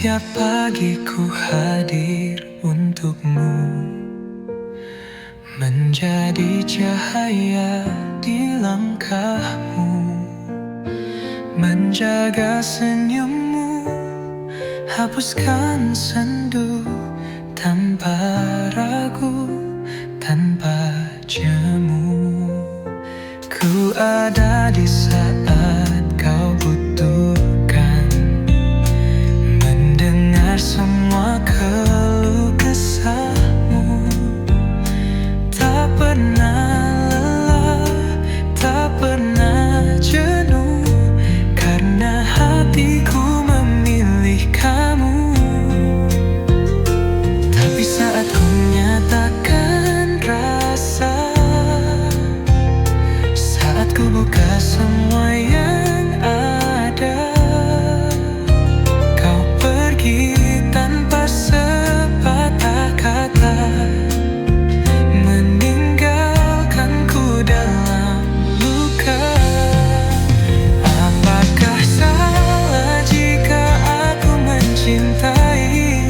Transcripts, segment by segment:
Setiap pagi ku hadir untukmu, menjadi cahaya di langkahmu, menjaga senyummu, hapuskan sendu tanpa ragu, tanpa jemu. Ku ada di saat kau butuhkan, mendengar semua keluh kesahmu. Tak pernah lelah, tak pernah jenuh, karena hatiku memilih kamu. Tapi saat ku nyatakan rasa, saat ku buka semua yang ada, kau pergi tanpa sepatah kata, meninggalkanku dalam luka. Apakah salah jika aku mencintai,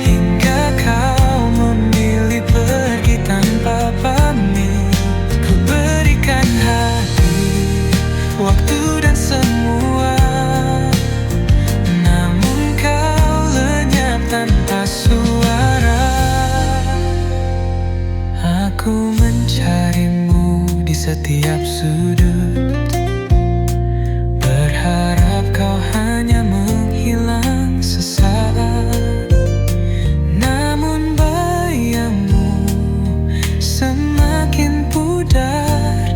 hingga kau memilih pergi tanpa pamit? Ku berikan hati, waktu dan semua, namun kau lenyap tanpa suara. Aku mencarimu di setiap sudut, berharap kau hanya menghilang sesaat. Namun bayangmu semakin pudar,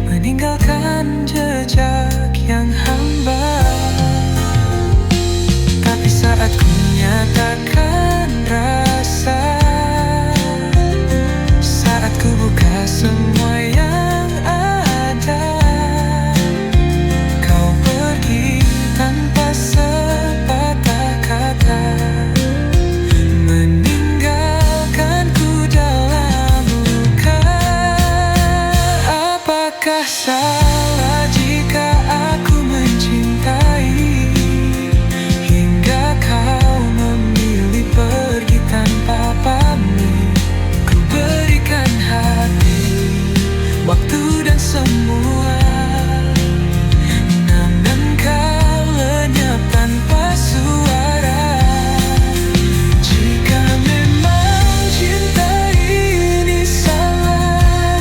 meninggalkan jejak yang hambar. Tapi saat ku nyatakan rasa, saat ku buka semua yang ada, kau pergi tanpa sepatah kata, meninggalkanku dalam luka. Apakah salah jika aku mencintai, hingga kau memilih pergi tanpa pamit? Ku berikan hati, waktu dan semua, namun kau lenyap tanpa suara. Jika memang cinta ini salah,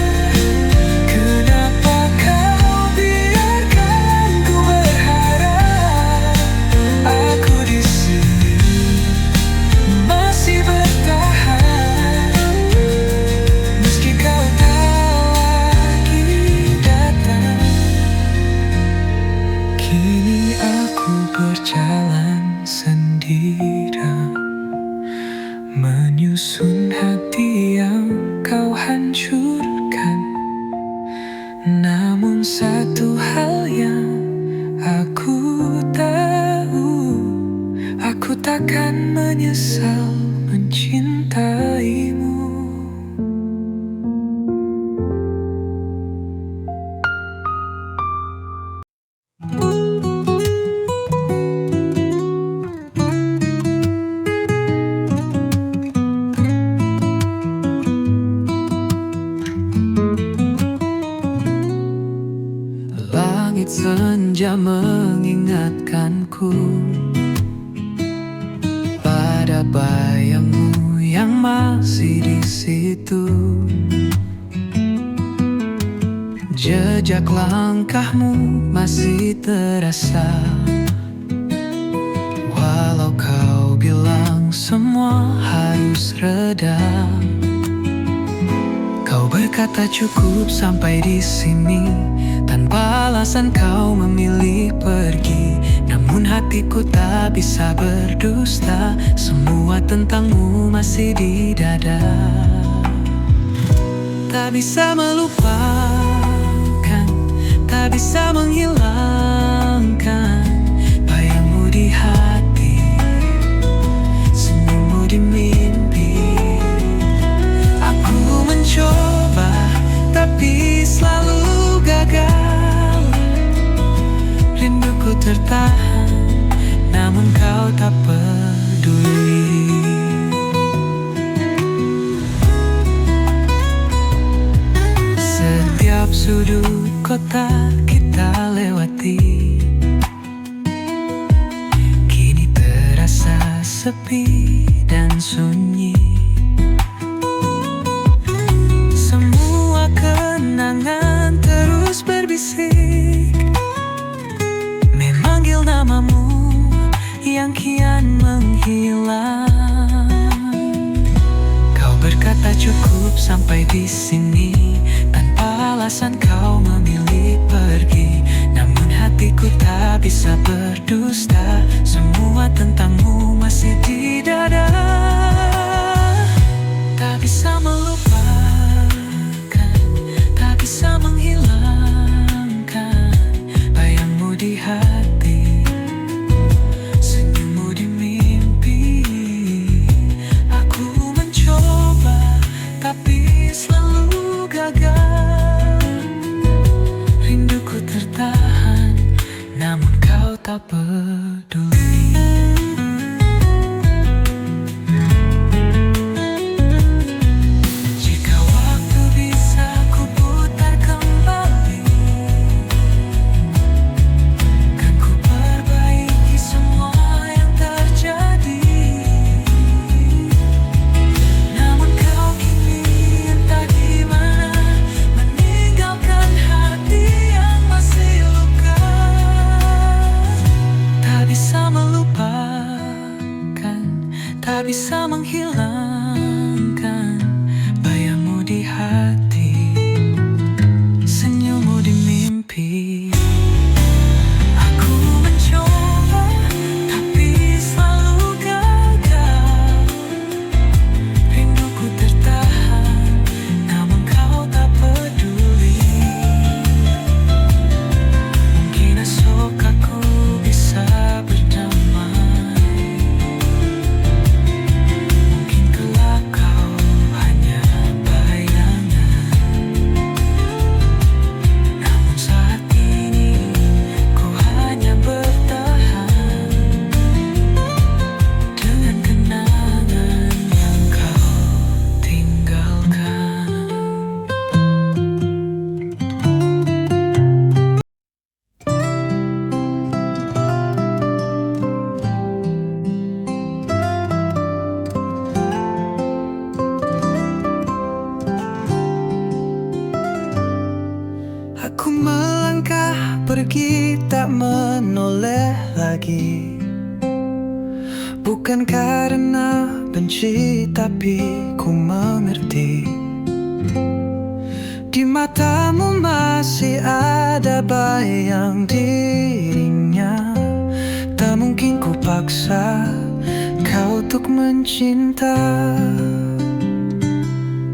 kenapa kau biarkan ku berharap? Aku di sini masih bertahan, meski kau tak lagi datang. Kini aku berjalan sendirian, menyusun hati yang kau hancurkan. Namun satu hal yang aku tahu, aku takkan menyesal mencintaimu. Langit senja mengingatkanku pada bayangmu yang masih di situ. Jejak langkahmu masih terasa, walau kau bilang semua harus reda. Kau berkata cukup sampai di sini, tanpa alasan kau memilih pergi. Namun hatiku tak bisa berdusta, semua tentangmu masih di dada. Tak bisa melupakan, tak bisa menghilangkan bayangmu di hati, senyummu di mimpi. Aku mencoba tapi selalu gagal, rinduku tertahan, namun kau tak pernah. hati kini terasa sepi dan sunyi. Semua kenangan terus berbisik, memanggil namamu yang kian menghilang. Kau berkata cukup sampai di sini, tanpa alasan kau memilih pergi. Namun hatiku tak bisa berdusta, semua tentangmu masih di dada. Tak bisa melupakan, tak bisa menghilangkan bayangmu di hati, senyummu di mimpi. Aku mencoba tapi selalu gagal. Rinduku tertahan, namun kau tak peduli. Jika waktu bisa ku putar kembali, kan ku perbaiki semua yang terjadi. Namun kau kini entah di mana, meninggalkan hati yang masih luka. Tak bisa melupakan, tak bisa menghilangkan bayangmu di hati, senyummu di mimpi. Aku mencoba tapi selalu gagal. Rinduku tertahan, namun kau tak peduli. Mungkin esok aku bisa berdamai, mungkin kelak kau hanya bayangan. Namun saat ini ku hanya bertahan dengan kenangan yang kau tinggalkan. Aku melangkah pergi tak menoleh lagi, bukan karena benci tapi ku mengerti. Di matamu masih ada bayang dirinya. Tak mungkin ku paksa kau untuk mencinta.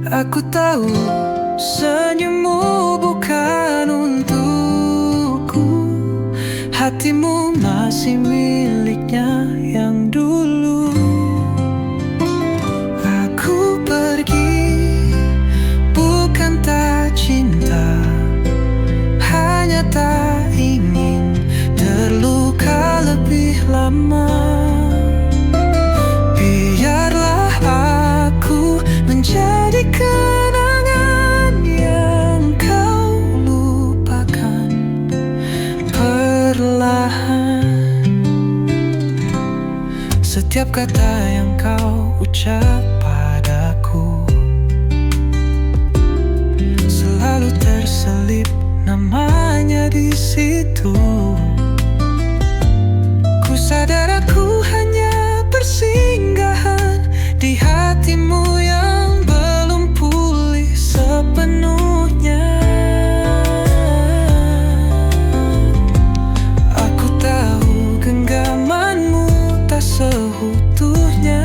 Aku tahu senyummu bukan untukku, hatimu masih miliknya yang dulu. Aku pergi bukan tak cinta, hanya tak ingin terluka lebih lama. Biarlah aku menjadi kenangan yang kau lupakan perlahan. Setiap kata yang kau ucap padaku selalu terselip namanya di situ. Ku sadar aku hanya persinggahan di hatimu yang belum pulih sepenuhnya. Aku tahu genggamanmu tak seutuhnya,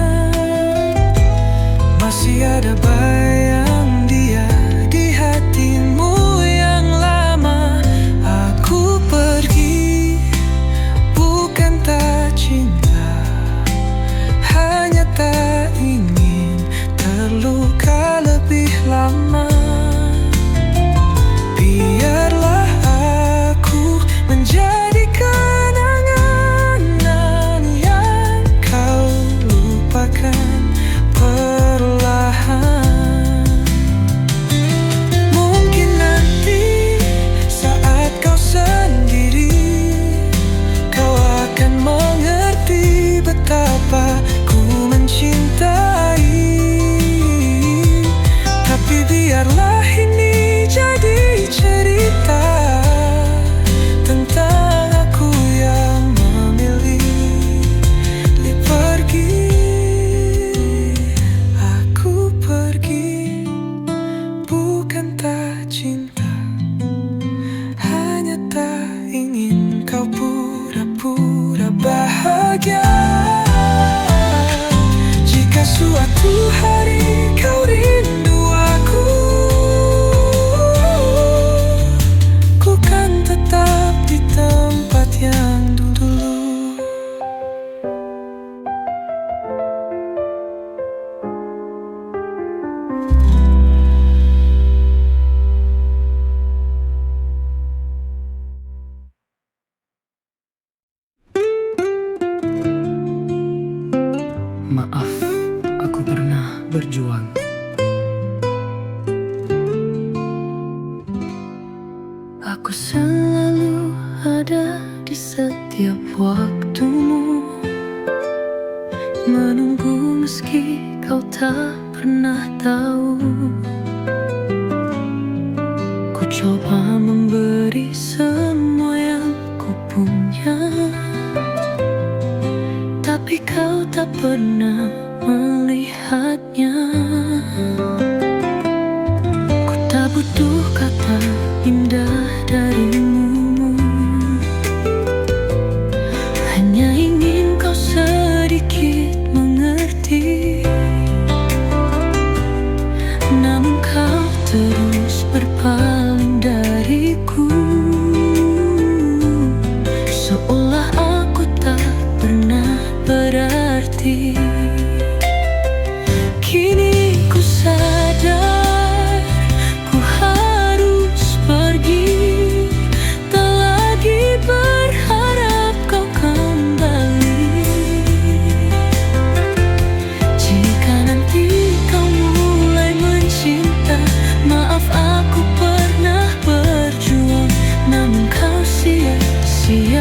masih ada bayang dia di hatimu yang lama. Aku pergi bahagia. Jika suatu hari kau rindu aku, ku kan tetap di tempat yang dulu. Maaf, aku pernah berjuang. Aku selalu ada di setiap waktumu, menunggu meski kau tak pernah tahu. Ku coba memberi semua yang ku punya, tapi kau tak pernah melihatnya. Ku tak butuh kata indah darimu, hanya ingin kau sedikit mengerti. Namun kau terus berpaling dariku, seolah aku tak pernah berarti. Kini ku sadar, ku harus pergi, tak lagi berharap kau kembali. Jika nanti kau mulai mencinta, maaf aku pernah berjuang, namun kau sia-siakan.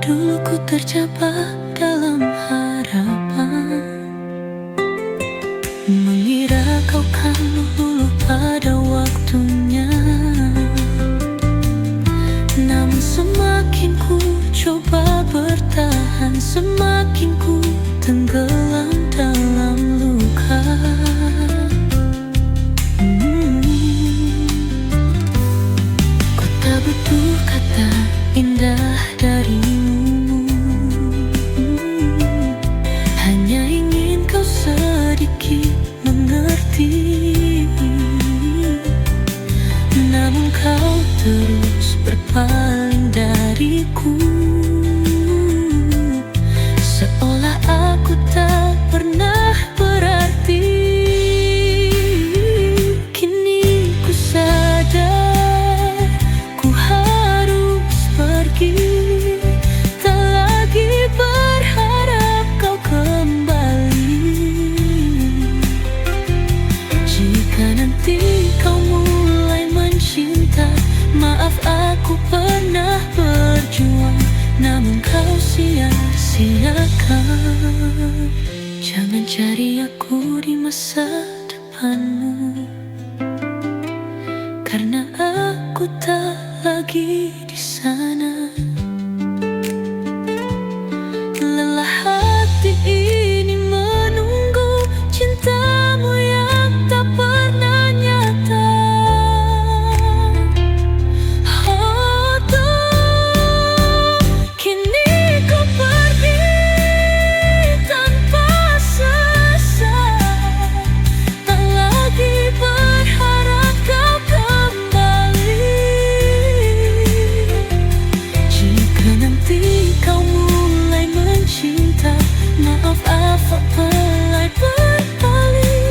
Dulu ku terjebak dalam harapan, mengira kau kan luluh pada waktunya. Namun semakin ku coba bertahan, semakin ku tenggelam dalam luka. Ku tak butuh kata indah darimu, hanya ingin kau sedikit mengerti. Namun kau terus berpaling dariku, seolah aku tak pernah berarti. Kini ku sadar, ku harus pergi, tak lagi berharap kau kembali. Jika nanti kau mulai mencinta, maaf aku pernah berjuang, namun kau sia-siakan. Jangan cari aku di masa depanmu, karena aku tak lagi di sana. Lelah hati ini menunggu cintamu yang tak pernah nyata. Oh, tuh, kini ku pergi tanpa sesat, tak lagi berharap kau kembali. Jika nanti kau mulai mencinta, maaf aku mulai berpaling,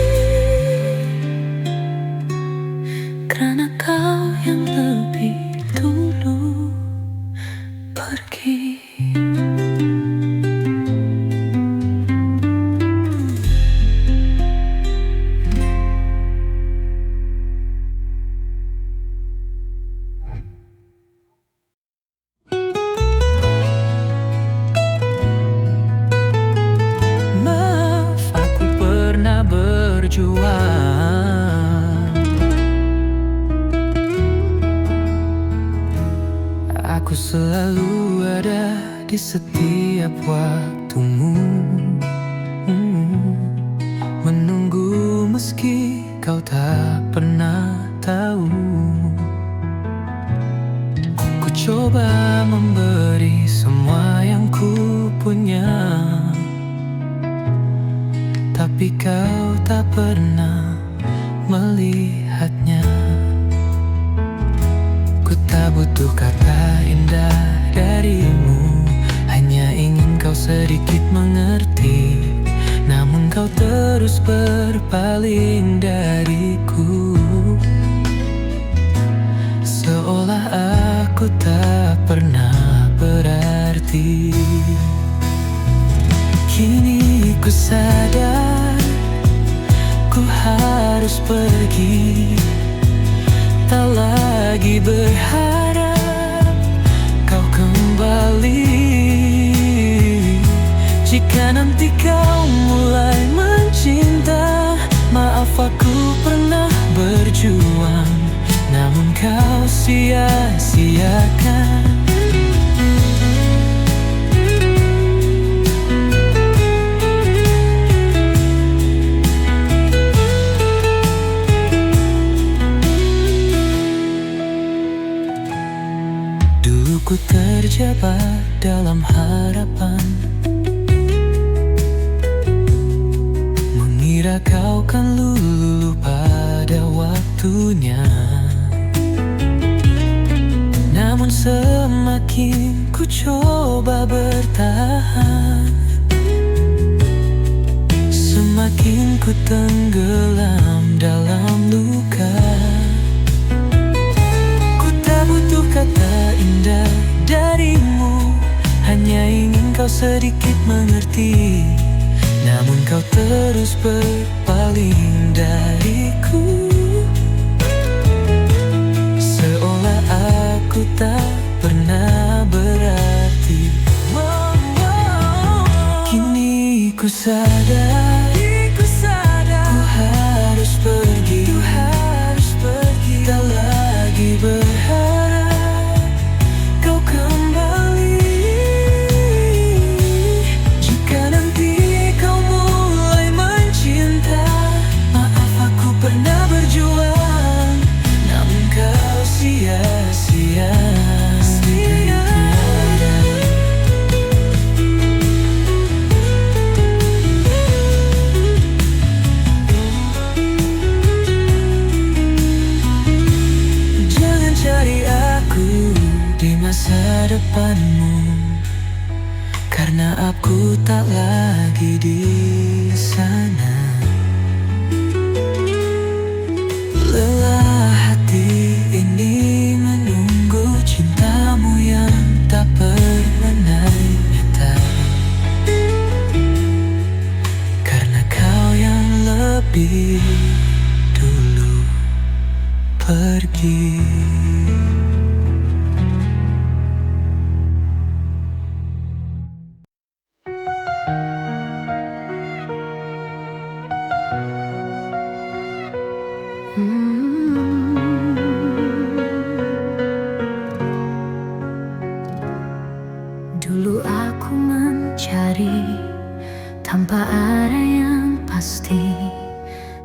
karena kau yang lebih dulu pergi. Maaf, aku pernah berjuang. Aku selalu ada di setiap waktumu, menunggu meski kau tak pernah tahu. Ku coba memberi semua yang ku punya, tapi kau tak pernah melihatnya. Ku tak butuh kata indah darimu, hanya ingin kau sedikit mengerti. Namun kau terus berpaling dariku, seolah aku tak pernah berarti. Kini ku sadar, ku harus pergi, tak lagi berharap kau kembali. Jika nanti kau mulai mencinta, maaf aku pernah berjuang, namun kau sia-siakan. Dulu ku terjebak dalam harapan, mengira kau kan luluh pada waktunya. Namun semakin ku coba bertahan, semakin ku tenggelam dalam luka. Ku tak butuh kata indah darimu, hanya ingin kau sedikit mengerti. Namun kau terus berpaling dariku, seolah aku tak pernah berarti. Kini ku sadar, ku harus pergi, tak lagi berharap kau kembali. Jika nanti kau mulai mencinta, maaf aku pernah berjuang, namun kau sia-sia. Jangan cari aku di masa depanmu, karena aku tak lagi di sana. Lelah hati ini menunggu cintamu yang tak pernah nyata, karena kau yang lebih dulu pergi. Dulu aku mencari tanpa arah yang pasti,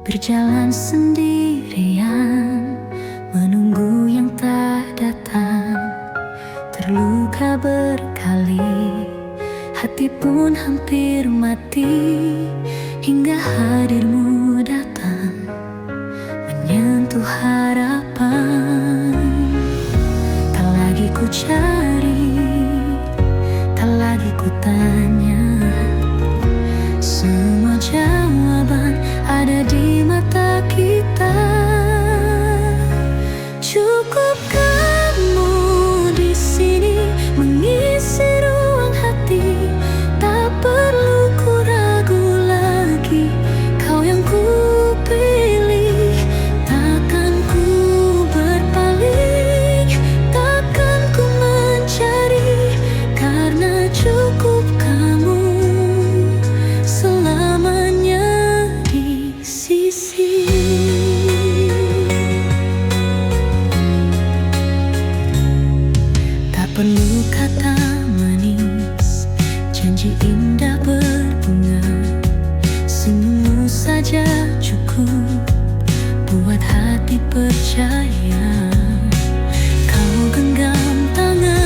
berjalan sendirian, menunggu yang tak datang. Terluka berkali, hati pun hampir mati, hingga hadirmu datang menyentuh harapan. Tak lagi ku cari, tak lagi ku tanya, semua jawaban ada di mata kita. Cukup kamu di sini mengisi ruang hati, tak perlu ku ragu lagi, kau yang ku pilih. Takkan ku berpaling, takkan ku mencari, karena cukup kamu selamanya di sisi. Tak perlu kata manis, janji indah berbunga, senyummu saja cukup buat hati percaya. Kau genggam tangan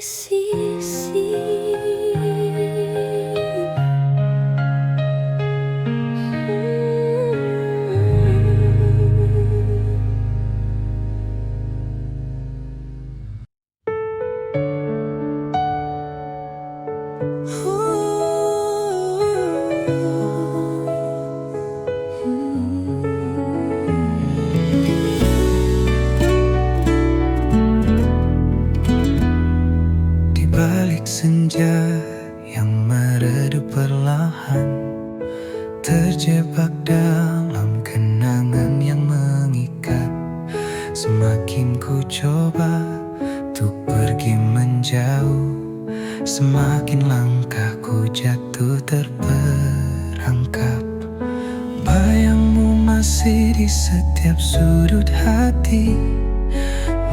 sisi. Di balik senja yang meredup perlahan, terjebak dalam kenangan yang mengikat. Semakin ku coba untuk pergi menjauh, semakin langkahku jatuh terperangkap. Bayangmu masih di setiap sudut hati,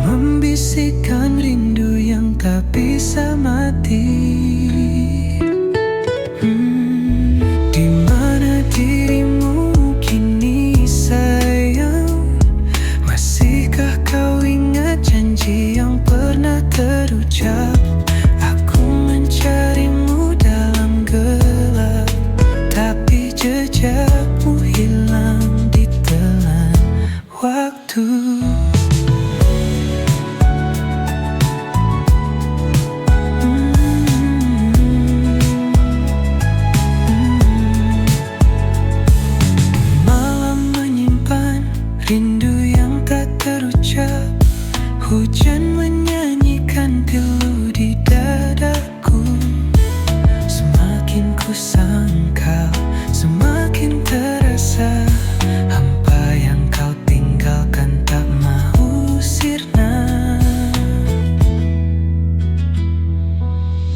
membisikkan rindu yang tak bisa mati. Di mana dirimu kini sayang? Masihkah kau ingat janji yang pernah terucap? Aku mencarimu dalam gelap, tapi jejakmu hilang ditelan waktu. Rindu yang tak terucap, hujan menyanyikan pilu di dadaku. Semakin ku sangkal, semakin terasa hampa yang kau tinggalkan tak mau sirna.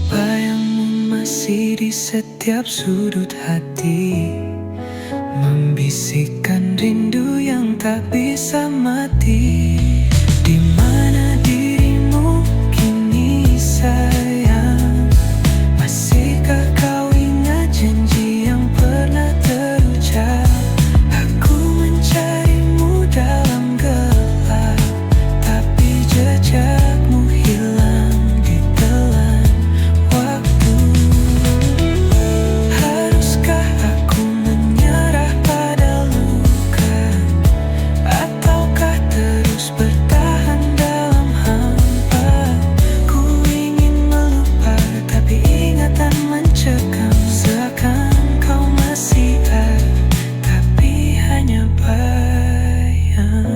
Bayangmu masih di setiap sudut hati, membisikkan rindu yang tak bisa mati. Di mana dirimu kini sayang? Masihkah kau ingat janji yang pernah terucap? Aku mencarimu dalam gelap, tapi jejakmu hilang ditelan waktu. Haruskah aku menyerah pada luka, ataukah terus bertahan dalam hampa? Ku ingin melupa, tapi ingatan mencekam. Seakan kau masih ada, tapi hanya bayang.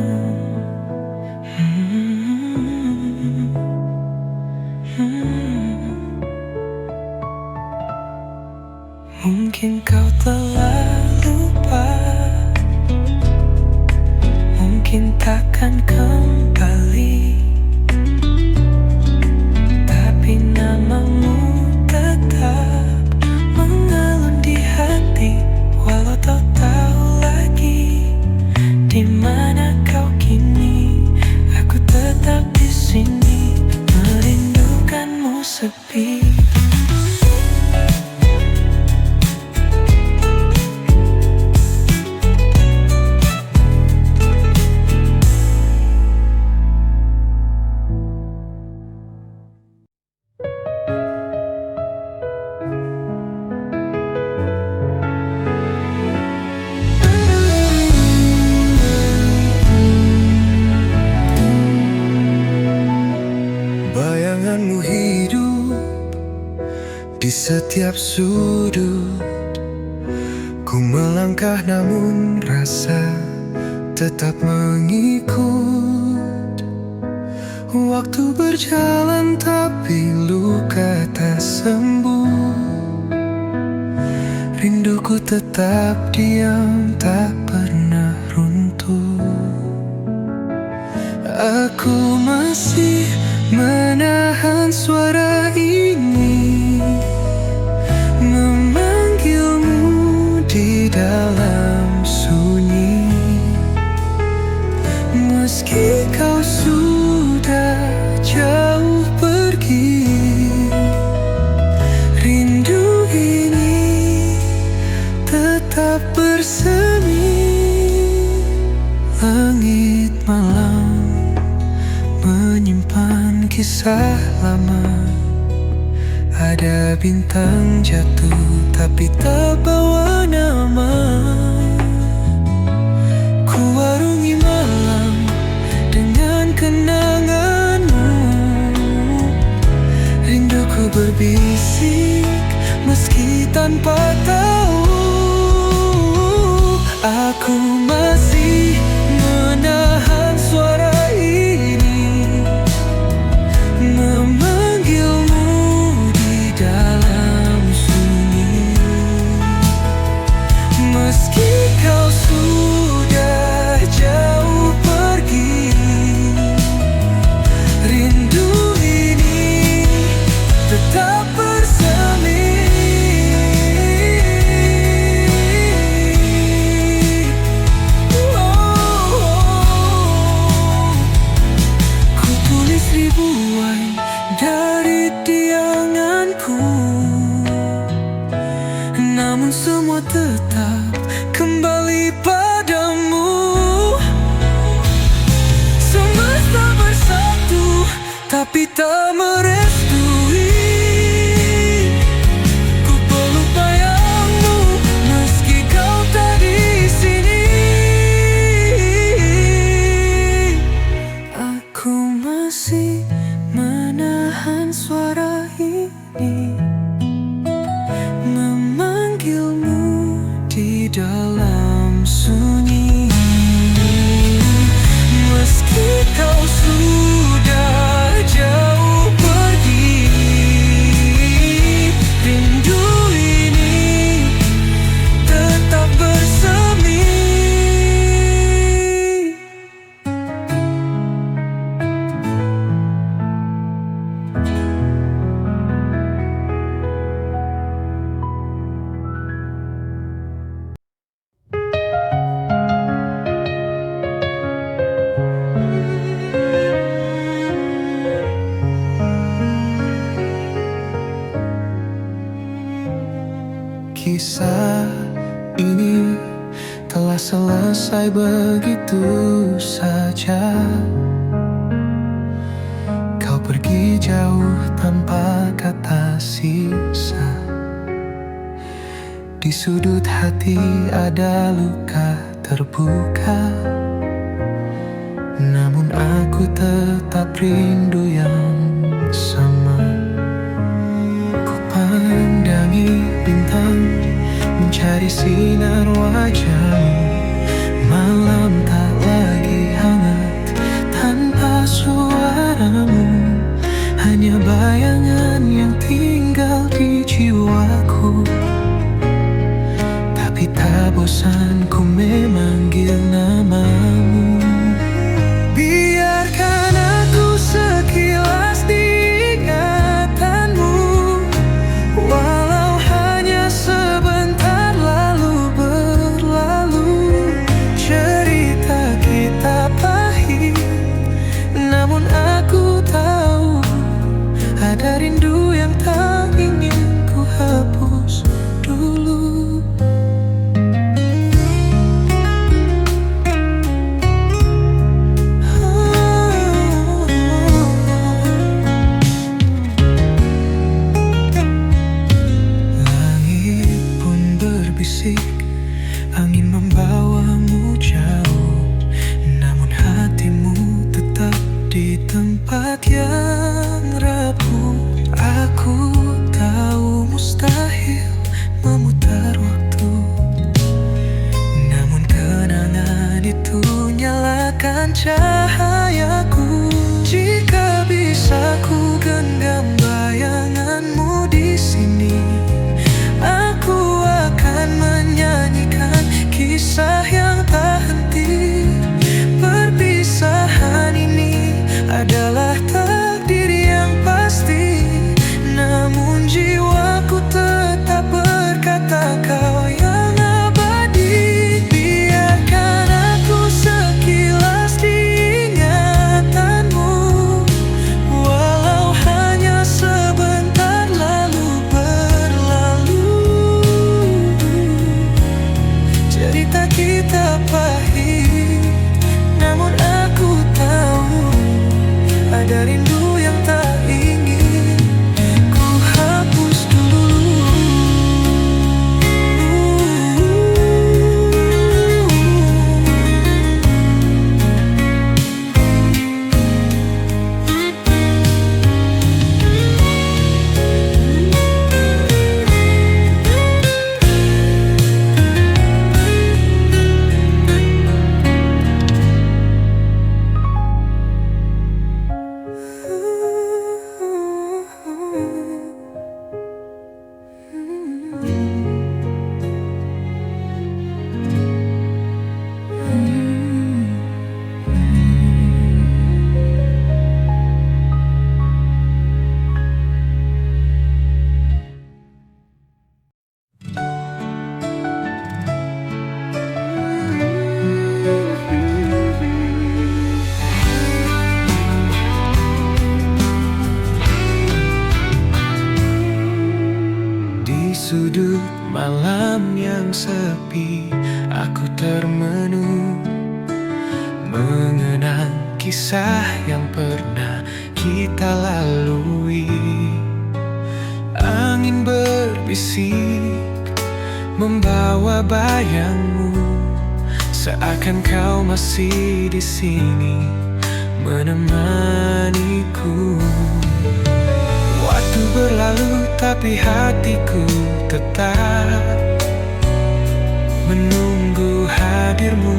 Mungkin kau telah lupa, mungkin takkan kembali, tapi namamu tetap mengalun di hati. Walau tak tahu lagi di mana kau kini, aku tetap di sini merindukanmu sepi. Bayanganmu hidup di setiap sudut. Ku melangkah namun rasa tetap mengikut. Waktu berjalan tapi luka tak sembuh. Rinduku tetap diam, tak pernah runtuh. Aku masih menahan suara ini, memanggilmu di dalam sunyi. Meski kau sudah jauh pergi, rindu ini tetap bersemi. Langit malam menyimpan kisah lama. Ada bintang jatuh tapi tak bawa nama. Ku warungi malam dengan kenanganmu. Rinduku berbisik meski tanpa tahu. Aku masih menahan suara ini, memanggilmu di dalam sunyi. Meski kau sudah jauh pergi, rindu ini tetap bersemi. Ku tulis ribuan dari dianganku, namun semua tetap kembali padamu. Semesta bersatu tapi tak merestui. Ku peluk bayangmu meski kau tak di sini. Aku masih menahan suara ini, memanggilmu di dalam sunyi. Meski kau sudah jauh pergi, rindu ini tetap bersemi. Kisah ini telah selesai begitu saja. Kau pergi jauh tanpa kata sisa. Di sudut hati ada luka terbuka, namun aku tetap rindu yang sama. Pandangi bintang, mencari sinar wajahmu. Malam tak lagi hangat tanpa suaramu. Hanya bayangan yang tinggal di jiwaku. Tapi tak bosan ku memanggil namamu. Biarkan aku sekilas diingatanmu, walau hanya sebentar lalu berlalu. Cerita kita pahit, namun aku tahu ada rindu yang tak ingin ku hapus dulu. Angin membawamu jauh, namun hatimu tetap di tempat yang rapuh. Aku tahu mustahil sudut malam yang sepi, aku termenung mengenang kisah yang pernah kita lalui. Angin berbisik membawa bayangmu, seakan kau masih di sini menemaniku. Waktu berlalu tapi hatiku tetap menunggu hadirmu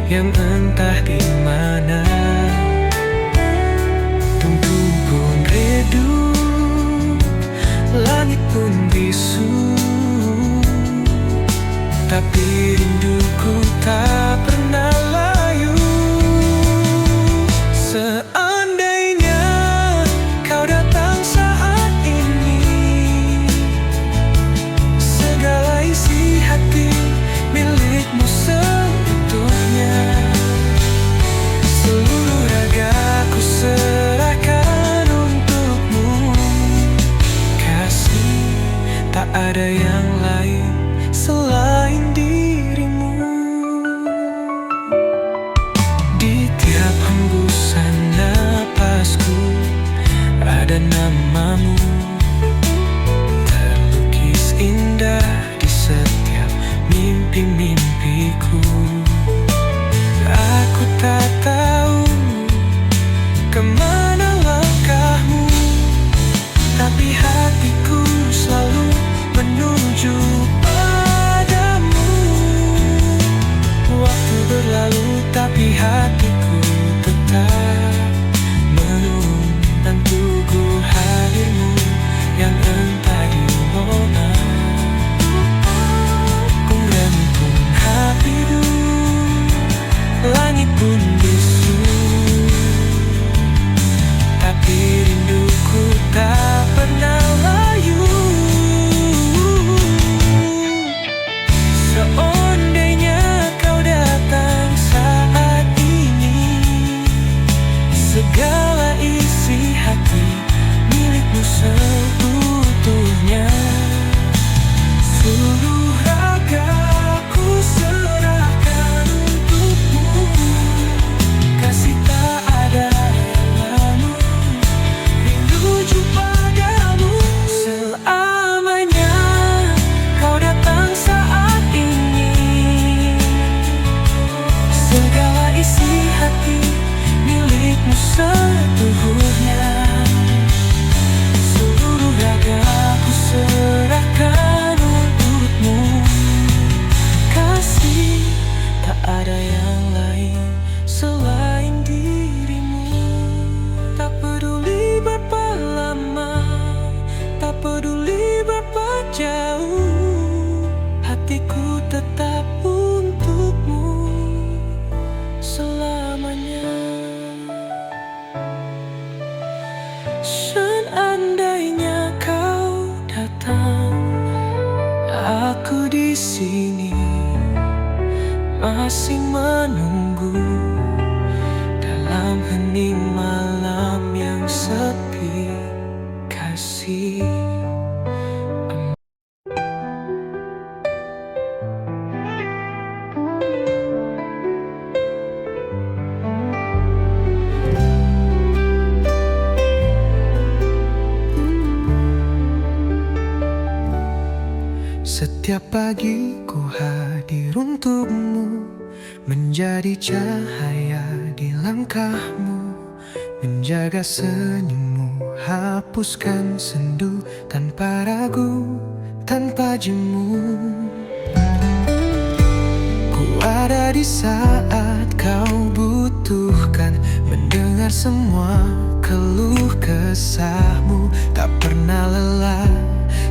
yang entah di mana. Tentu pun redup, langit pun bisu, tapi rinduku tak pernah layu. Seandainya kau datang saat ini, segala isi hati milikmu seutuhnya. Seluruh ragaku serahkan untukmu, kasih, tak ada yang lain selain dirimu. Di tiap hembusan napasku ada namamu, terlukis indah di setiap mimpi-mimpiku. Aku tak tahu kemana langkahmu, tapi hatiku selalu menuju padamu. Waktu berlalu tapi hatiku tetap menantiku hadirmu yang entah di mana. Kemudian pun hidup, langit pun bisu, tapi rinduku tak pernah layu. Seandainya kau datang saat ini, segala isi hati milikmu seutuhnya. Seluruh ragaku serahkan untukmu, kasih tak ada lalu, rindu padamu. Selamanya kau datang saat ini, segala isi hati milikmu seutuhnya. Seluruh ragaku serahkan untukmu, kasih, tak ada yang lain selain dirimu. Tak peduli berapa lama, tak peduli berapa jauh, hatiku tetap untukmu selamanya. Seandainya kau datang, aku di sini masih menunggu dalam hening malam yang sepi, kasih. Setiap pagi ku hadir untukmu, menjadi cahaya di langkahmu, menjaga senyummu, hapuskan sendu tanpa ragu, tanpa jemu. Ku ada di saat kau butuhkan, mendengar semua keluh kesahmu, tak pernah lelah,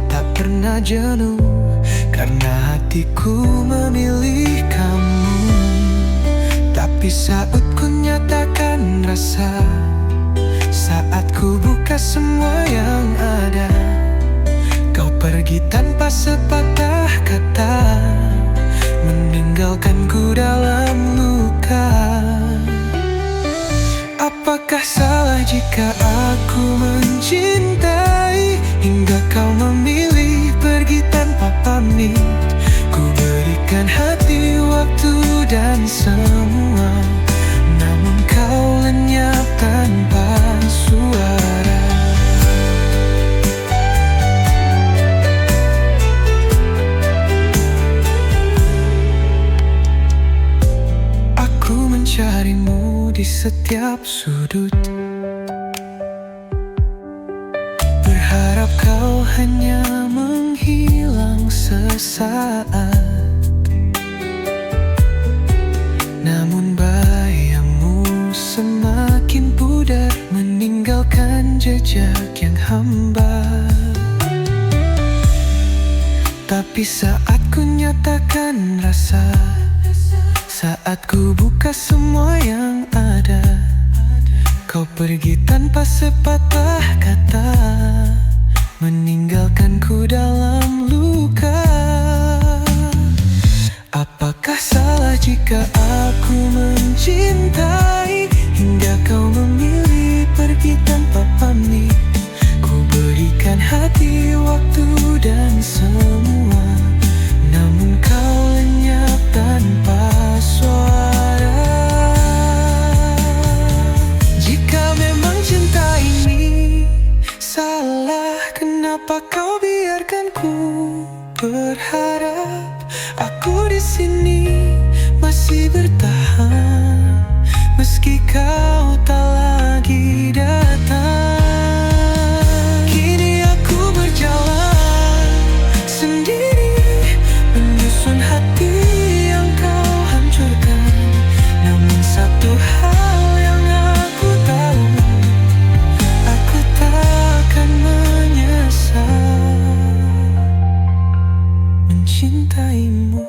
tak pernah jenuh, karena hatiku memilih kamu. Tapi saat ku nyatakan rasa, saat ku buka semua yang ada, kau pergi tanpa sepatah kata, meninggalkanku dalam luka. Apakah salah jika aku mencintai hingga kau memilih pergi tanpa setiap sudut. Berharap kau hanya menghilang sesaat, namun bayangmu semakin pudar, meninggalkan jejak yang hambar. Tapi saat ku nyatakan rasa, saat ku buka semua yang ada, kau pergi tanpa sepatah kata, meninggalkanku dalam luka. Apakah salah jika aku mencintai hingga kau memilih pergi tanpa pamit? Ku berikan hati, waktu dan semua, namun kau lenyap tanpa suara. Jika memang cinta ini salah, kenapa kau biarkan ku berharap? Aku di sini masih bertahan, meski kau tak lagi datang. Kini aku berjalan sendiri, menyusun hati yang kau hancurkan. Namun satu hal yang aku tahu, aku takkan menyesal mencintaimu.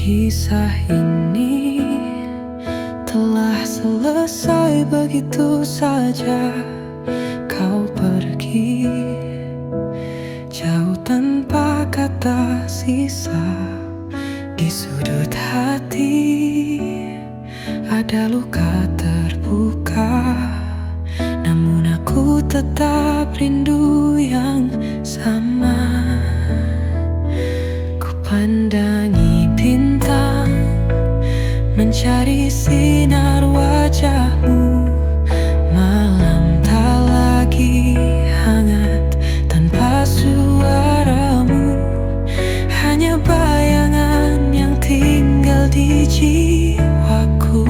Kisah ini telah selesai begitu saja. Kau pergi jauh tanpa kata sisa. Di sudut hati ada luka terbuka, namun aku tetap rindu yang sama. Ku pandangi bintang, mencari sinar wajahmu. Malam tak lagi hangat tanpa suaramu, hanya bayangan yang tinggal di jiwaku.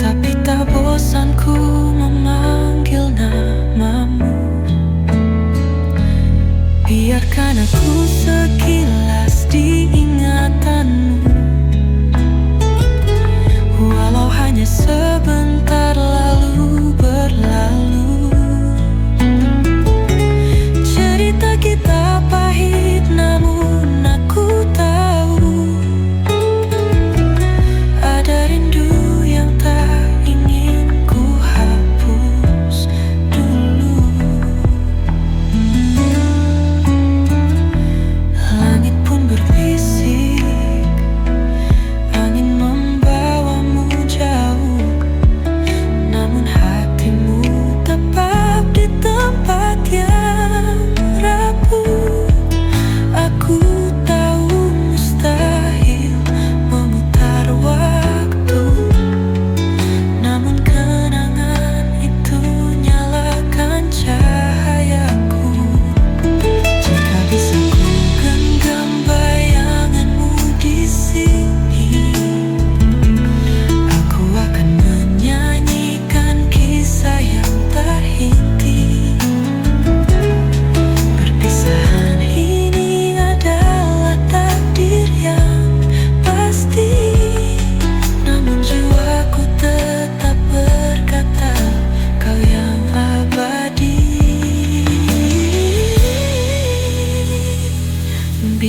Tapi tak bosan ku memanggil namamu. Biarkan aku sekilas di ingatanmu, walau hanya sebentar lalu berlalu. Cerita kita pahit, namun aku tahu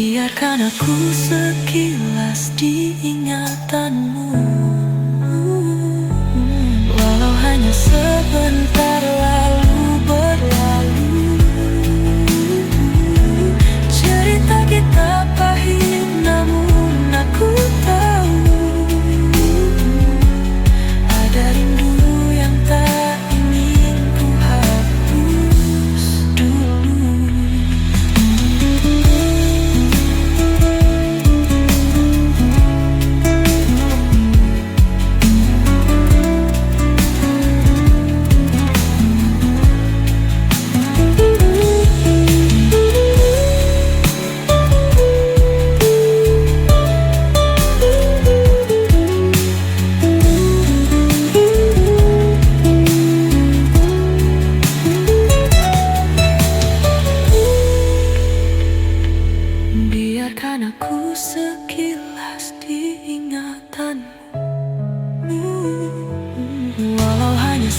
Biarkan aku sekilas di ingatanmu, walau hanya sebentar lalu berlalu. Cerita kita pahit namun aku tahu ada rindu yang tak ingin ku hapus dulu. Biarkan aku sekilas di ingatanmu, walau hanya